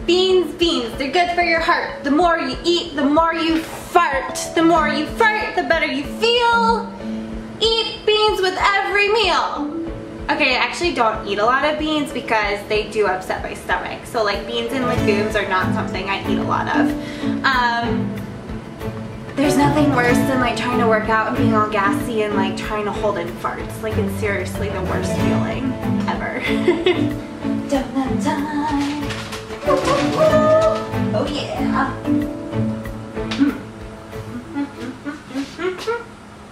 Beans, beans, they're good for your heart. The more you eat, the more you fart. The more you fart, the better you feel. Eat beans with every meal. Okay, I actually don't eat a lot of beans because they do upset my stomach. So like beans and legumes are not something I eat a lot of. There's nothing worse than like trying to work out and being all gassy and like trying to hold in farts. Like it's seriously the worst feeling ever. Donut time. Oh yeah.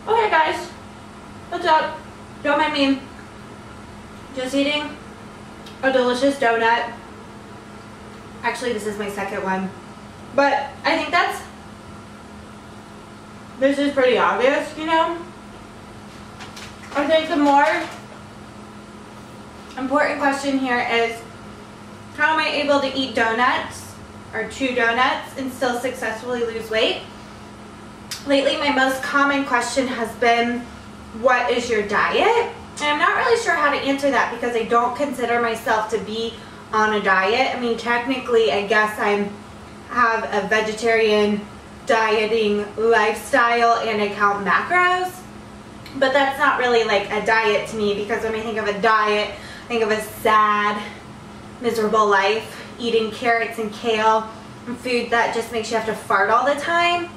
Okay guys, what's up? Don't mind me. Just eating a delicious donut. Actually, this is my second one. But I think this is pretty obvious, you know? I think the more important question here is, how am I able to eat donuts or chew donuts and still successfully lose weight? Lately, my most common question has been, what is your diet? And I'm not really sure how to answer that because I don't consider myself to be on a diet. I mean, technically, I guess I have a vegetarian dieting lifestyle and I count macros, but that's not really like a diet to me, because when I think of a diet, I think of a sad, miserable life, eating carrots and kale and food that just makes you have to fart all the time.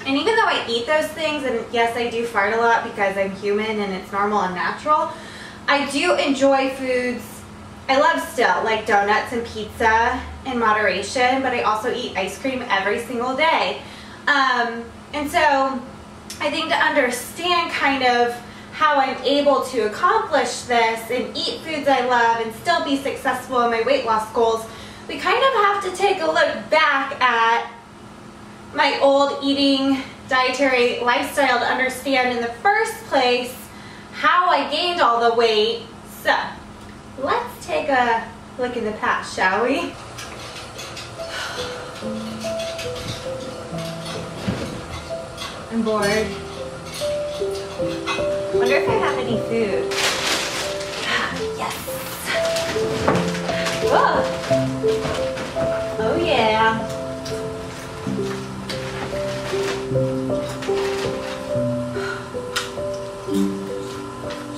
And even though I eat those things, and yes, I do fart a lot because I'm human and it's normal and natural, I do enjoy foods I love still, like donuts and pizza in moderation, but I also eat ice cream every single day. And so I think to understand kind of how I'm able to accomplish this and eat foods I love and still be successful in my weight loss goals, we kind of have to take a look back at my old eating dietary lifestyle to understand in the first place how I gained all the weight. So let's take a look in the past, shall we? I'm bored. Wonder if I have any food. Yes. Whoa. Oh yeah.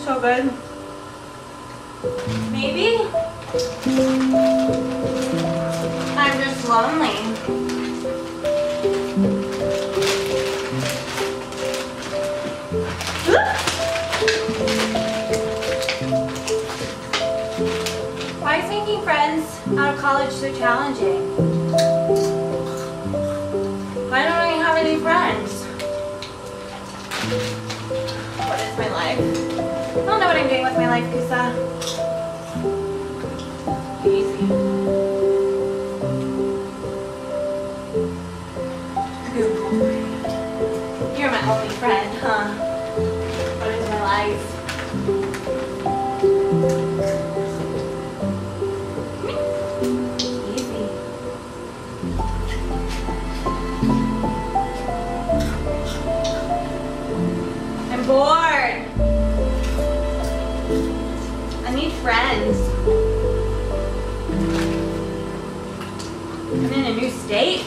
So good. Maybe I'm just lonely. Why is making friends out of college so challenging? Why don't I have any friends? What is my life? I don't know what I'm doing with my life, Kusa. Easy. You're my only friend, huh? What is my life? Easy. I'm bored. I need friends. I'm in a new state.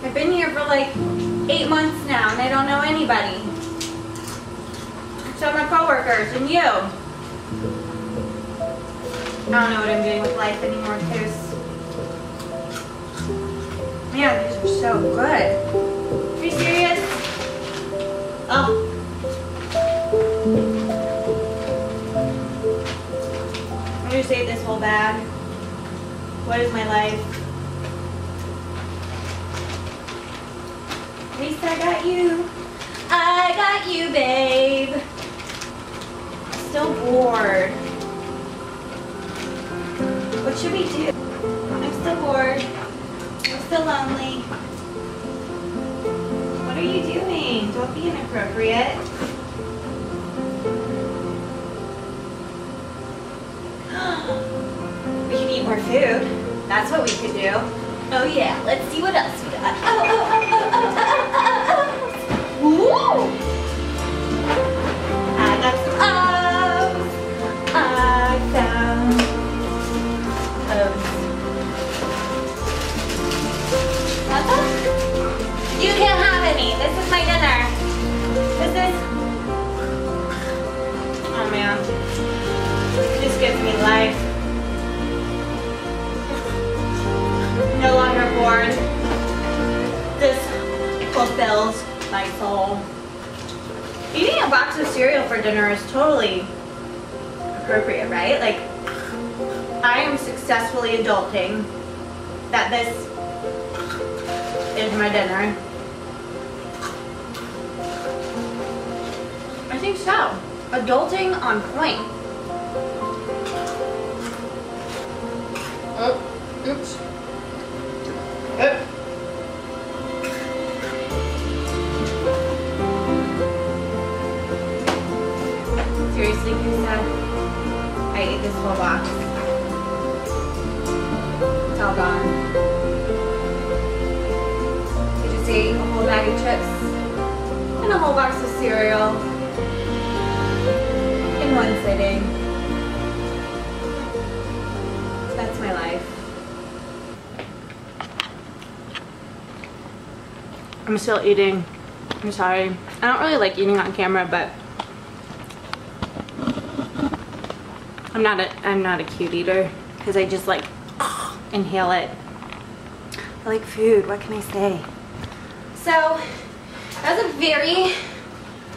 I've been here for like 8 months now and I don't know anybody. So my coworkers and you. I don't know what I'm doing with life anymore, Coos. Man, these are so good. Are you serious? Oh. I'm gonna save this whole bag. What is my life? At least I got you. I got you, babe. I'm still bored. What should we do? I'm still bored. I'm still lonely. What are you doing? Don't be inappropriate. We can eat more food. That's what we could do. Oh yeah, let's see what else we got. Oh. Woo! I got some O's. I found O's. gives me life. No longer bored. This fulfills my soul. Eating a box of cereal for dinner is totally appropriate, right? Like, I am successfully adulting that this is my dinner. I think so. Adulting on point. Oh, oops. Seriously, Kusa, I ate this whole box. It's all gone. I just ate a whole bag of chips and a whole box of cereal in one sitting. That's my life. I'm still eating. I'm sorry. I don't really like eating on camera, but I'm not a cute eater because I just like inhale it. I like food, what can I say? So that was a very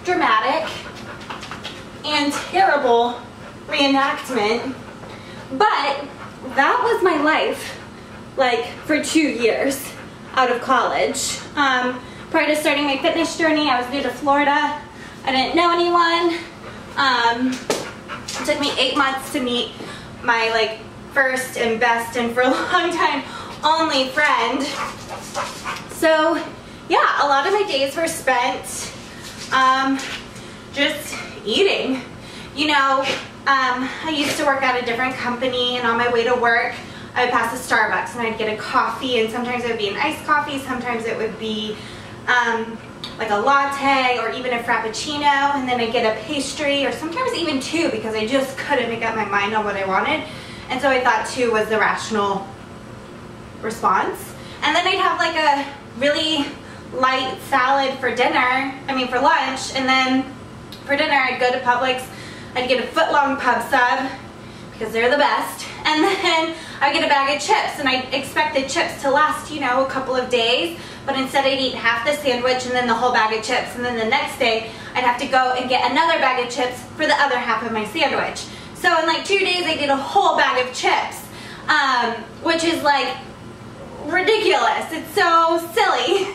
dramatic and terrible reenactment, but that was my life like for 2 years out of college. Prior to starting my fitness journey, I was new to Florida. I didn't know anyone. It took me 8 months to meet my like first and best and for a long time only friend. So yeah, a lot of my days were spent just eating. You know, I used to work at a different company, and on my way to work I would pass a Starbucks and I'd get a coffee, and sometimes it would be an iced coffee, sometimes it would be like a latte or even a frappuccino, and then I'd get a pastry, or sometimes even 2 because I just couldn't make up my mind on what I wanted. And so I thought 2 was the rational response. And then I'd have like a really light salad for dinner, for lunch, and then for dinner I'd go to Publix, I'd get a foot-long pub sub because they're the best, and then I'd get a bag of chips, and I expected chips to last, you know, a couple of days, but instead I'd eat half the sandwich and then the whole bag of chips, and then the next day I'd have to go and get another bag of chips for the other half of my sandwich. So in like 2 days I did a whole bag of chips, which is like ridiculous. It's so silly.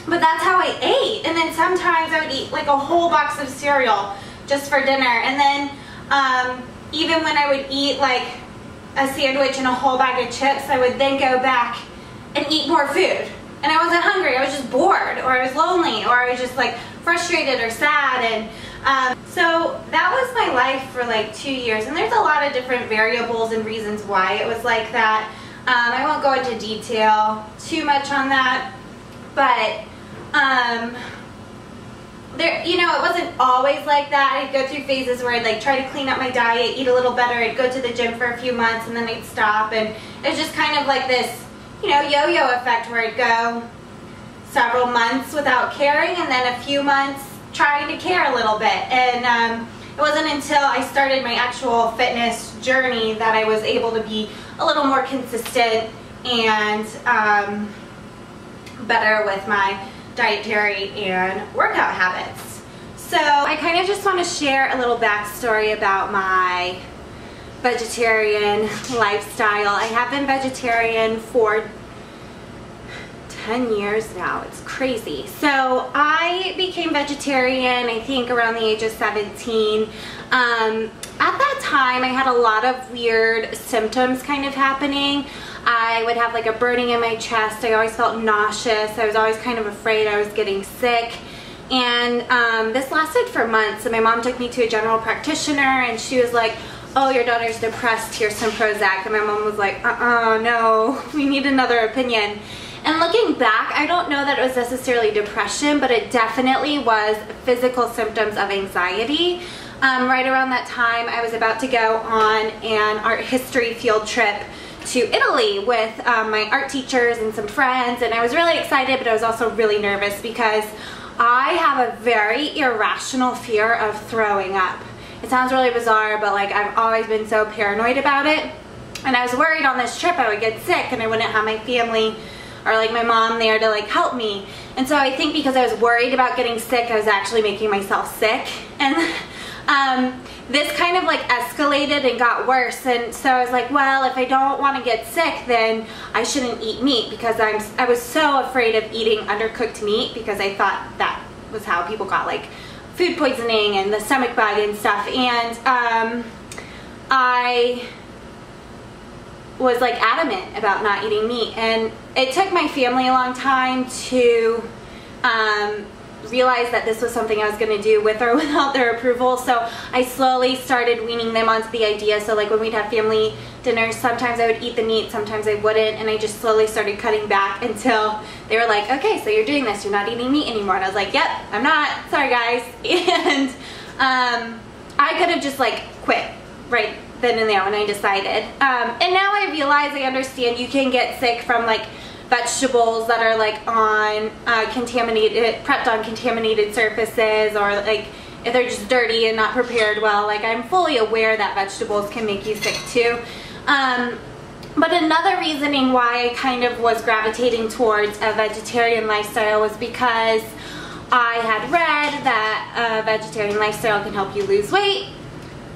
But that's how I ate. And then sometimes I would eat like a whole box of cereal just for dinner. And then even when I would eat like a sandwich and a whole bag of chips, I would then go back and eat more food. And I wasn't hungry, I was just bored, or I was lonely, or I was just like frustrated or sad. And so that was my life for like 2 years. And there's a lot of different variables and reasons why it was like that. I won't go into detail too much on that, but there, you know, it wasn't always like that. I'd go through phases where I'd like try to clean up my diet, eat a little better, I'd go to the gym for a few months, and then I'd stop, and it was just kind of like this, you know, yo-yo effect where I'd go several months without caring, and then a few months trying to care a little bit. And it wasn't until I started my actual fitness journey that I was able to be a little more consistent and better with my dietary and workout habits. So I kind of just want to share a little backstory about my vegetarian lifestyle. I have been vegetarian for 10 years now. It's crazy. So I became vegetarian, I think, around the age of 17. At that time, I had a lot of weird symptoms kind of happening. I would have like a burning in my chest. I always felt nauseous. I was always kind of afraid I was getting sick. And this lasted for months. And my mom took me to a general practitioner, and she was like, oh, your daughter's depressed, here's some Prozac. And my mom was like, no, we need another opinion. And looking back, I don't know that it was necessarily depression, but it definitely was physical symptoms of anxiety. Right around that time, I was about to go on an art history field trip to Italy with my art teachers and some friends, and I was really excited, but I was also really nervous because I have a very irrational fear of throwing up. it sounds really bizarre, but like I've always been so paranoid about it. And I was worried on this trip I would get sick and I wouldn't have my family or like my mom there to like help me. And so I think because I was worried about getting sick, I was actually making myself sick. And this kind of like escalated and got worse. And so I was like, well, if I don't want to get sick, then I shouldn't eat meat, because I was so afraid of eating undercooked meat, because I thought that was how people got like food poisoning and the stomach bug and stuff. And I was like adamant about not eating meat, and it took my family a long time to realize that this was something I was going to do with or without their approval. So I slowly started weaning them onto the idea. So like when we'd have family dinners, sometimes I would eat the meat, sometimes I wouldn't, and I just slowly started cutting back until they were like, okay, so you're doing this, you're not eating meat anymore. And I was like, yep, I'm not, sorry guys. And I could have just like quit right then and there when I decided. And now I realize, I understand you can get sick from like vegetables that are like on prepped on contaminated surfaces, or like if they're just dirty and not prepared well. Like I'm fully aware that vegetables can make you sick too. But another reasoning why I kind of was gravitating towards a vegetarian lifestyle was because I had read that a vegetarian lifestyle can help you lose weight.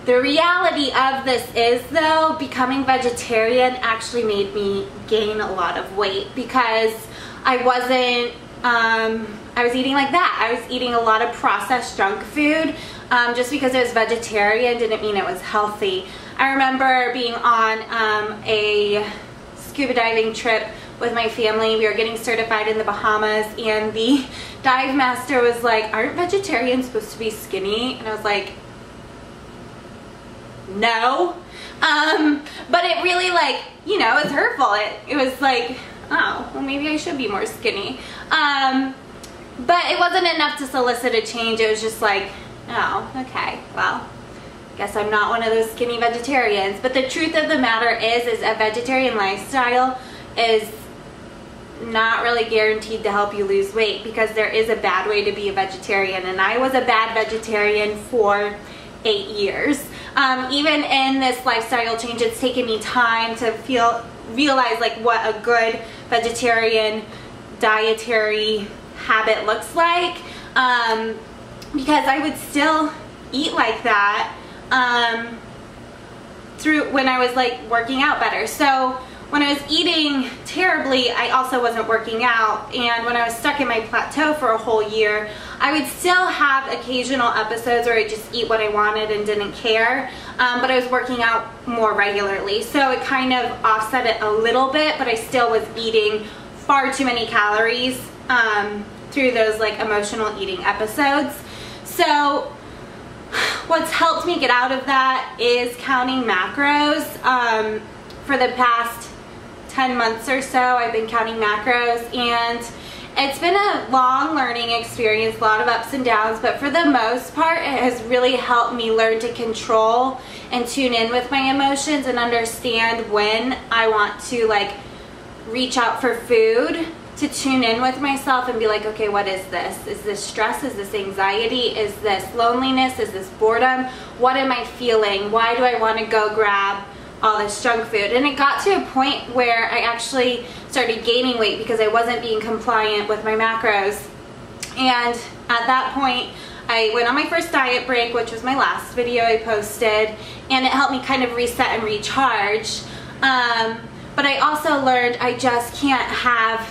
The reality of this is, though, becoming vegetarian actually made me gain a lot of weight, because I was eating like that. I was eating a lot of processed junk food. Just because it was vegetarian didn't mean it was healthy. I remember being on a scuba diving trip with my family. We were getting certified in the Bahamas, and the dive master was like, aren't vegetarians supposed to be skinny? And I was like, no. But it really, like, you know, it's hurtful. It was like, oh, well, maybe I should be more skinny. But it wasn't enough to solicit a change. It was just like, oh, okay, well, guess I'm not one of those skinny vegetarians. But the truth of the matter is a vegetarian lifestyle is not really guaranteed to help you lose weight, because there is a bad way to be a vegetarian. And I was a bad vegetarian for 8 years. Even in this lifestyle change, it's taken me time to realize like what a good vegetarian dietary habit looks like, because I would still eat like that through when I was like working out better. So when I was eating terribly, I also wasn't working out, and when I was stuck in my plateau for a whole year, I would still have occasional episodes where I just eat what I wanted and didn't care, but I was working out more regularly, so it kind of offset it a little bit, but I still was eating far too many calories through those like emotional eating episodes. So what's helped me get out of that is counting macros. For the past 10 months or so, I've been counting macros, and it's been a long learning experience, a lot of ups and downs, but for the most part, it has really helped me learn to control and tune in with my emotions and understand when I want to like reach out for food, to tune in with myself and be like, okay, what is this? Is this stress? Is this anxiety? Is this loneliness? Is this boredom? What am I feeling? Why do I want to go grab all this junk food? And it got to a point where I actually started gaining weight because I wasn't being compliant with my macros. And at that point, I went on my first diet break, which was my last video I posted, and it helped me kind of reset and recharge. But I also learned I just can't have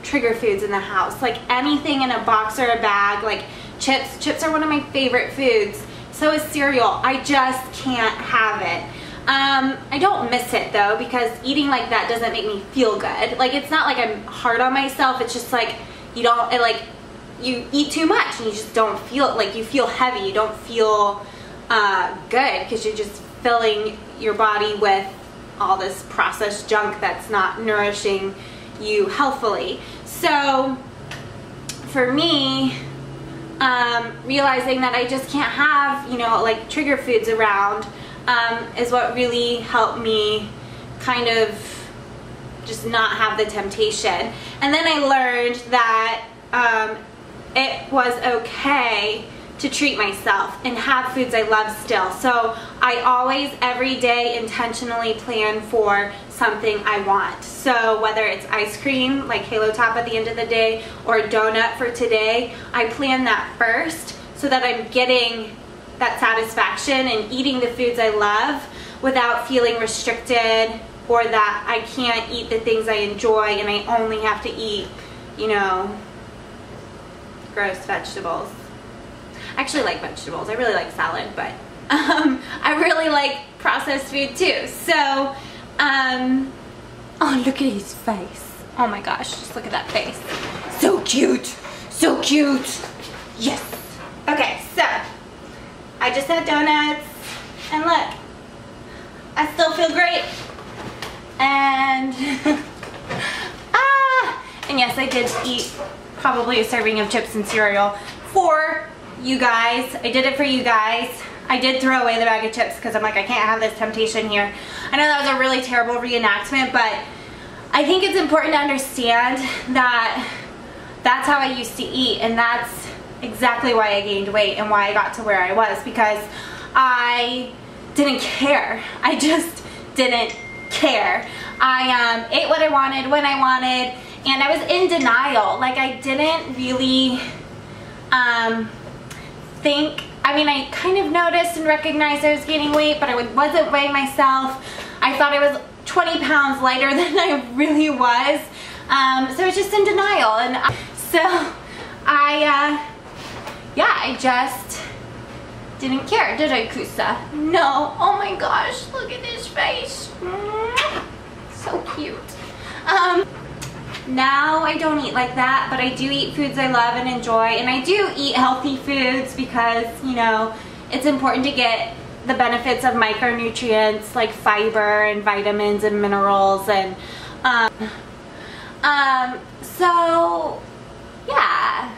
trigger foods in the house. Like anything in a box or a bag, like chips. Chips are one of my favorite foods. So is cereal. I just can't have it. I don't miss it though, because eating like that doesn't make me feel good. Like it's not like I'm hard on myself. It's just like you eat too much and you just don't feel, like you feel heavy. You don't feel good because you're just filling your body with all this processed junk that's not nourishing you healthfully. So for me, realizing that I just can't have, you know, like trigger foods around is what really helped me kind of just not have the temptation. And then I learned that it was okay to treat myself and have foods I love still. So I always, every day, intentionally plan for something I want. So whether it's ice cream, like Halo Top at the end of the day, or a donut for today, I plan that first so that I'm getting that satisfaction and eating the foods I love without feeling restricted, or that I can't eat the things I enjoy and I only have to eat, you know, gross vegetables. I actually like vegetables. I really like salad, but I really like processed food too. So, oh, look at his face. Oh my gosh, just look at that face. So cute. So cute. Yes. Okay, so I just had donuts, and look, I still feel great. And, and yes, I did eat probably a serving of chips and cereal for you guys. I did it for you guys. I did throw away the bag of chips because I'm like, I can't have this temptation here. I know that was a really terrible reenactment, but I think it's important to understand that that's how I used to eat, and that's exactly why I gained weight and why I got to where I was, because I didn't care. I just didn't care. I ate what I wanted when I wanted, and I was in denial. Like, I didn't really think, I mean, I kind of noticed and recognized I was gaining weight, but I wasn't weighing myself. I thought I was 20 pounds lighter than I really was. So I was just in denial, and yeah, I just didn't care, did I, Kusa? No. Oh my gosh, look at his face. So cute. Now I don't eat like that, but I do eat foods I love and enjoy, and I do eat healthy foods because, you know, it's important to get the benefits of micronutrients like fiber and vitamins and minerals, and so yeah,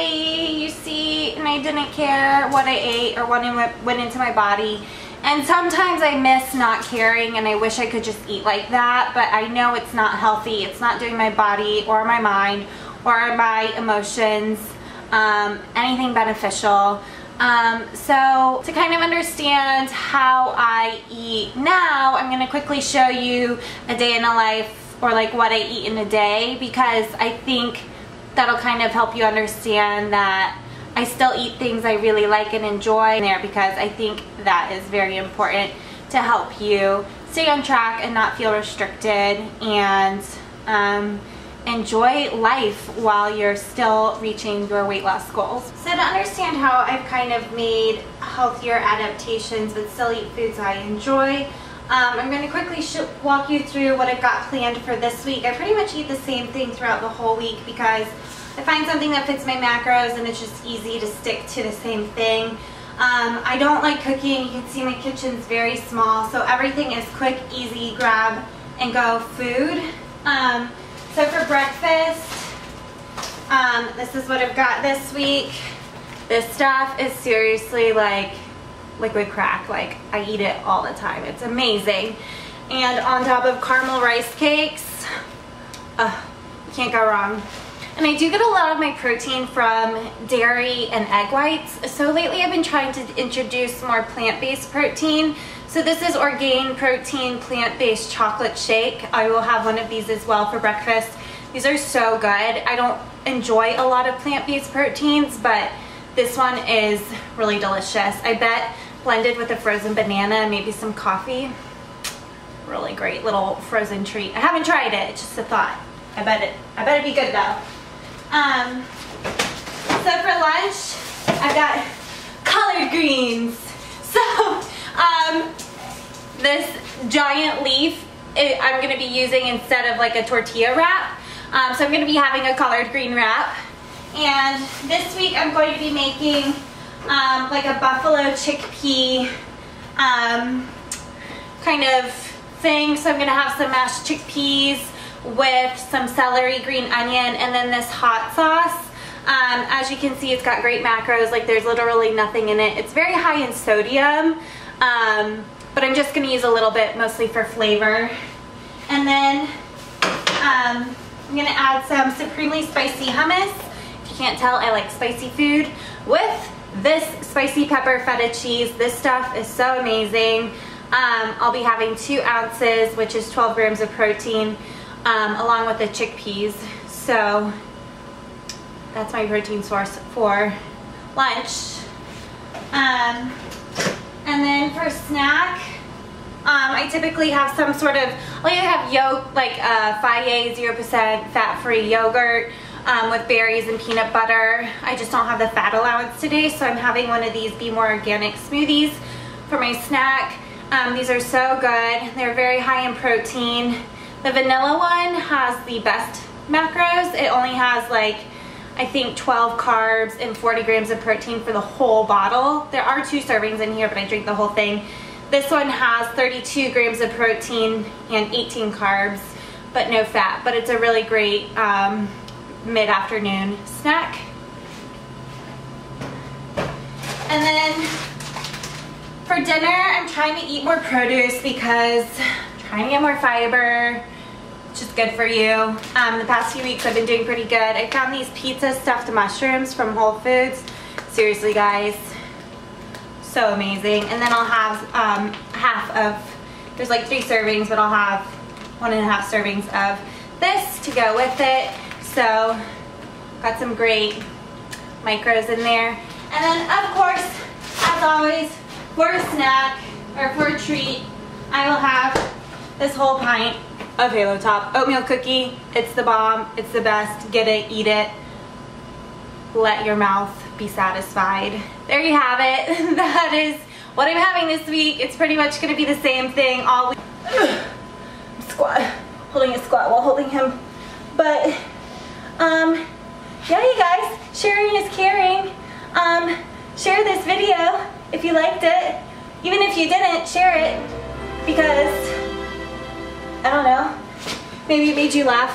you see, and I didn't care what I ate or what went into my body. And sometimes I miss not caring, and I wish I could just eat like that, but I know it's not healthy. It's not doing my body or my mind or my emotions anything beneficial. So to kind of understand how I eat now, I'm going to quickly show you a day in the life, or like what I eat in a day, because I think that'll kind of help you understand that I still eat things I really like and enjoy there, because I think that is very important to help you stay on track and not feel restricted, and enjoy life while you're still reaching your weight loss goals. So to understand how I've kind of made healthier adaptations but still eat foods I enjoy, I'm going to quickly walk you through what I've got planned for this week. I pretty much eat the same thing throughout the whole week because I find something that fits my macros and it's just easy to stick to the same thing. I don't like cooking. You can see my kitchen's very small, so everything is quick, easy, grab and go food. So for breakfast, this is what I've got this week. This stuff is seriously like liquid crack. Like, I eat it all the time. It's amazing. And on top of caramel rice cakes, can't go wrong. And I do get a lot of my protein from dairy and egg whites. So lately I've been trying to introduce more plant-based protein. So this is Orgain Protein Plant-Based Chocolate Shake. I will have one of these as well for breakfast. These are so good. I don't enjoy a lot of plant-based proteins, but this one is really delicious. I bet blended with a frozen banana and maybe some coffee. Really great little frozen treat. I haven't tried it, it's just a thought. I bet it'd be good though. So for lunch, I've got collard greens. So, this giant leaf I'm going to be using instead of like a tortilla wrap. So I'm going to be having a collard green wrap. And this week I'm going to be making like a buffalo chickpea kind of thing. So I'm going to have some mashed chickpeas with some celery, green onion, and then this hot sauce. As you can see, it's got great macros. Like, there's literally nothing in it. It's very high in sodium, but I'm just going to use a little bit, mostly for flavor. And then I'm going to add some supremely spicy hummus. If you can't tell, I like spicy food, with this spicy pepper feta cheese. This stuff is so amazing. I'll be having 2 ounces, which is 12 grams of protein, along with the chickpeas. So that's my protein source for lunch. And then for snack, I typically have some sort of, I'll either have yolk, like Fage 0% fat-free yogurt with berries and peanut butter. I just don't have the fat allowance today, so I'm having one of these Be More Organic smoothies for my snack. These are so good. They're very high in protein. The vanilla one has the best macros. It only has like, I think 12 carbs and 40 grams of protein for the whole bottle. There are 2 servings in here, but I drink the whole thing. This one has 32 grams of protein and 18 carbs, but no fat. But it's a really great mid-afternoon snack. And then for dinner, I'm trying to eat more produce because I'm trying to get more fiber. It's just good for you. The past few weeks I've been doing pretty good. I found these pizza stuffed mushrooms from Whole Foods. Seriously guys, so amazing. And then I'll have half of, there's like 3 servings, but I'll have 1.5 servings of this to go with it. So got some great micros in there. And then of course, as always, for a snack or for a treat, I will have this whole pint of Halo Top oatmeal cookie. It's the bomb, it's the best. Get it, eat it. Let your mouth be satisfied. There you have it. That is what I'm having this week. It's pretty much gonna be the same thing all week. Holding a squat while holding him. But yeah, you guys, sharing is caring. Share this video if you liked it. Even if you didn't, share it, because I don't know, maybe it made you laugh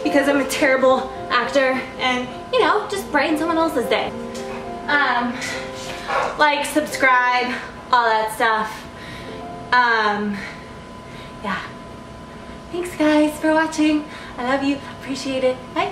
because I'm a terrible actor and, you know, just brighten someone else's day. Like, subscribe, all that stuff. Yeah. Thanks guys for watching. I love you, appreciate it. Bye.